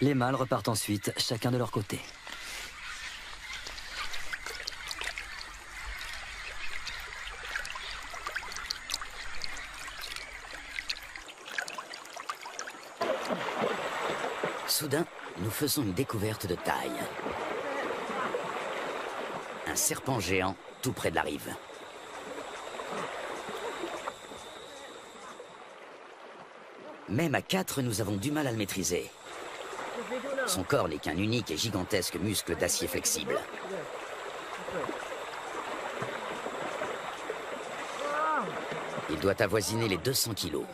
Les mâles repartent ensuite, chacun de leur côté. Soudain, nous faisons une découverte de taille. Un serpent géant tout près de la rive. Même à 4, nous avons du mal à le maîtriser. Son corps n'est qu'un unique et gigantesque muscle d'acier flexible. Il doit avoisiner les 200 kilos.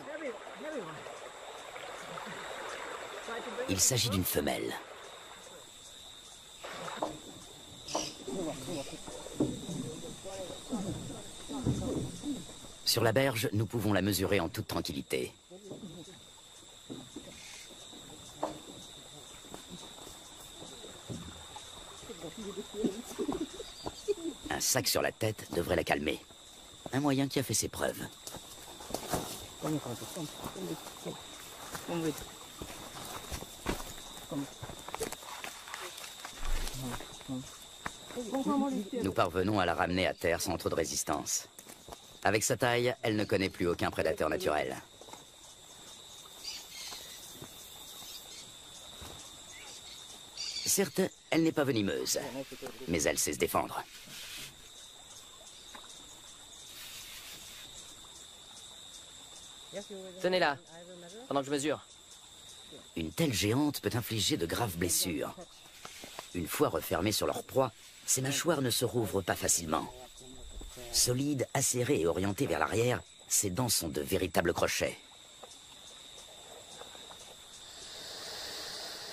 Il s'agit d'une femelle. Sur la berge, nous pouvons la mesurer en toute tranquillité. Un sac sur la tête devrait la calmer. Un moyen qui a fait ses preuves. Nous parvenons à la ramener à terre sans trop de résistance. Avec sa taille, elle ne connaît plus aucun prédateur naturel. Certes, elle n'est pas venimeuse, mais elle sait se défendre. Tenez-la, pendant que je mesure. Une telle géante peut infliger de graves blessures. Une fois refermées sur leur proie, ces mâchoires ne se rouvrent pas facilement. Solides, acérées et orientées vers l'arrière, ses dents sont de véritables crochets.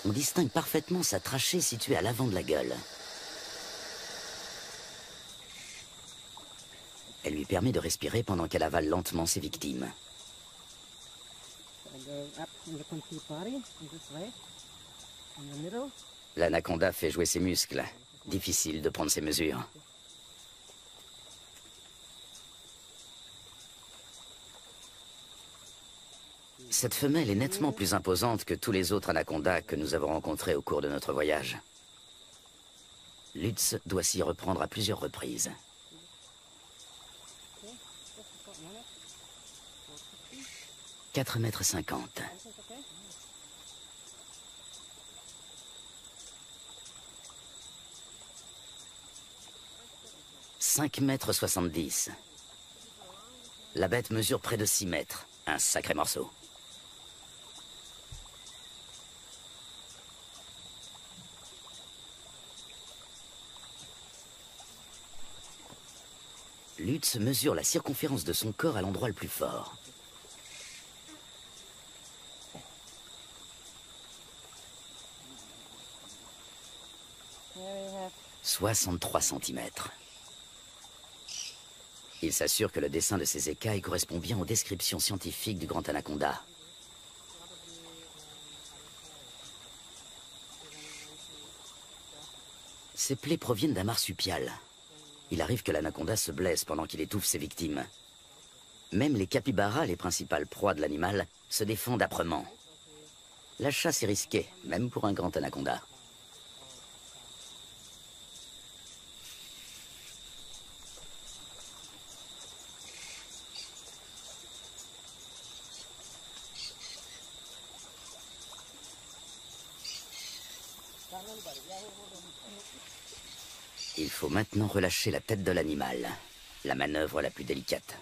On distingue parfaitement sa trachée située à l'avant de la gueule. Elle lui permet de respirer pendant qu'elle avale lentement ses victimes. L'anaconda fait jouer ses muscles. Difficile de prendre ses mesures. Cette femelle est nettement plus imposante que tous les autres anacondas que nous avons rencontrés au cours de notre voyage. Lutz doit s'y reprendre à plusieurs reprises. « 4,50 m. 5,70 m. La bête mesure près de 6 mètres. Un sacré morceau. Lutz mesure la circonférence de son corps à l'endroit le plus fort. « 63 cm. Il s'assure que le dessin de ses écailles correspond bien aux descriptions scientifiques du grand anaconda. Ces plaies proviennent d'un marsupial. Il arrive que l'anaconda se blesse pendant qu'il étouffe ses victimes. Même les capybaras, les principales proies de l'animal, se défendent âprement. La chasse est risquée, même pour un grand anaconda. Il faut maintenant relâcher la tête de l'animal, la manœuvre la plus délicate.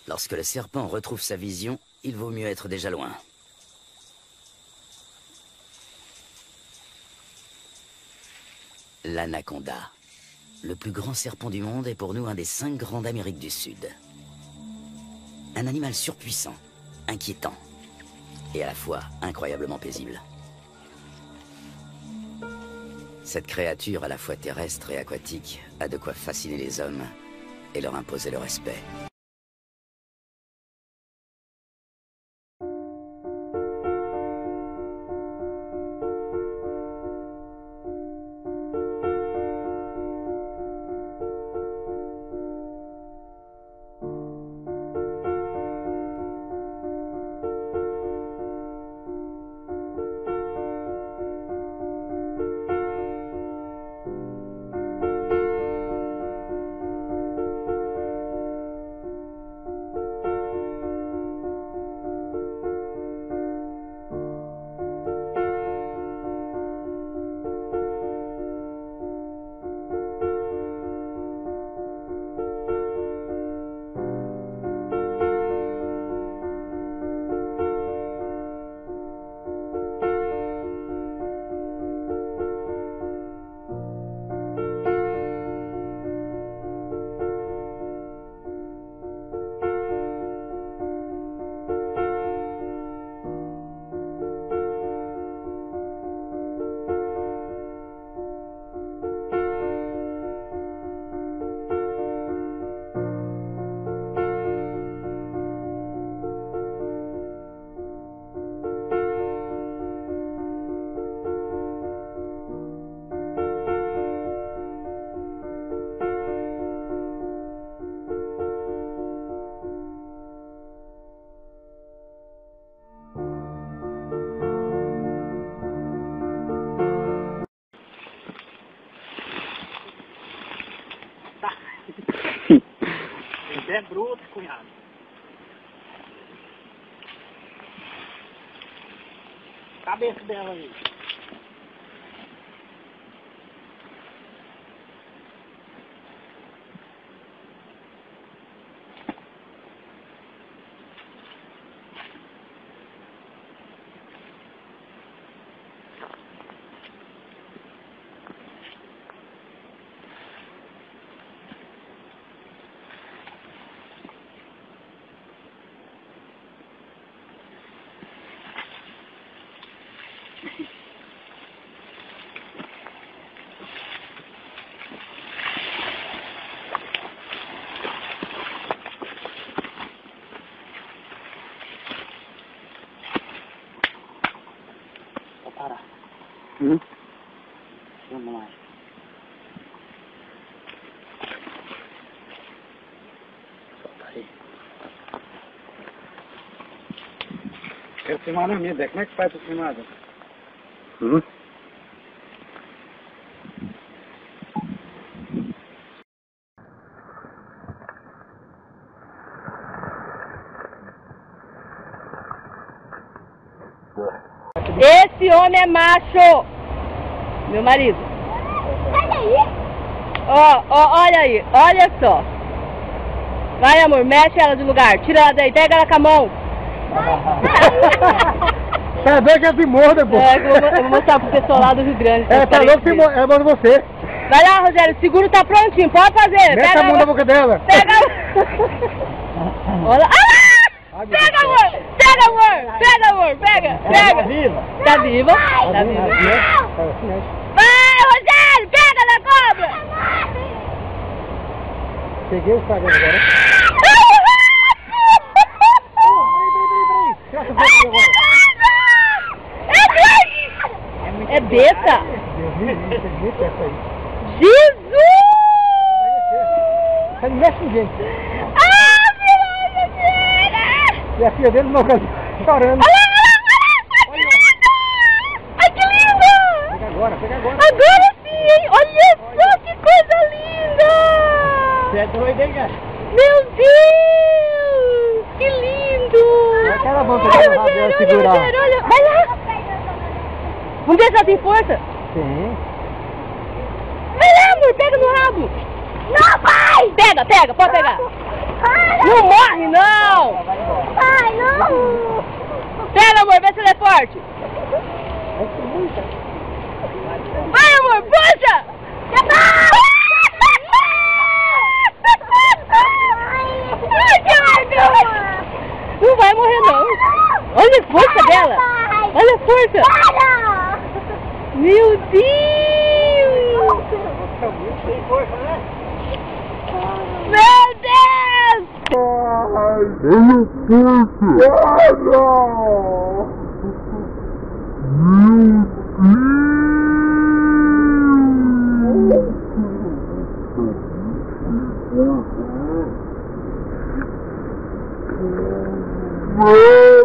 Lorsque le serpent retrouve sa vision, il vaut mieux être déjà loin. L'anaconda, le plus grand serpent du monde, est pour nous un des 5 grands d'Amérique du Sud. Un animal surpuissant, inquiétant, et à la fois incroyablement paisible. Cette créature à la fois terrestre et aquatique a de quoi fasciner les hommes et leur imposer le respect. cunhado. Cabeça dela aí. Vou parar. Vamos lá. Solta aí. Quero filmar na minha, como é que faz pra filmar? Esse homem é macho! Meu marido. Olha aí. Ó, olha aí, olha só. Vai, amor, mexe ela de lugar. Tira ela daí, pega ela com a mão. Tá doido que é filmou depois. É, eu vou mostrar pro pessoal lá do Rio Grande. Tá louco, filmou, é bom você. Vai lá, Rogério, o seguro tá prontinho, pode fazer. Mete a mão na boca dela. Pega. Olha lá. Pega, amor! Pega, amor! Pega, amor! Pega! Pega! Tá viva? Tá viva. Vai, Rogério! Pega na cobra! Peguei o Instagram agora. É besta! Jesus! Não mexe ninguém. E a filha dele não chorando. Ai, que lindo! Pega agora, pega agora. Agora sim, hein? Olha só que coisa linda! Você é doido, hein, cara? Meu Deus! Que lindo! Aquela mão Ai, pegando o rabo Rogério, dela, olha, segurar. Rogério, olha. Vai lá! Vamos ver se ela tem força? Sim. Vai lá, amor, pega no rabo! Não, pai! Pega, pega, pode pegar! Não morre, não! Pai, não. Pega, amor, vê se ele é forte! Vai, amor, puxa! Não vai morrer, não! Olha a força dela! Olha a força! Meu Deus! Meu Deus! Oh!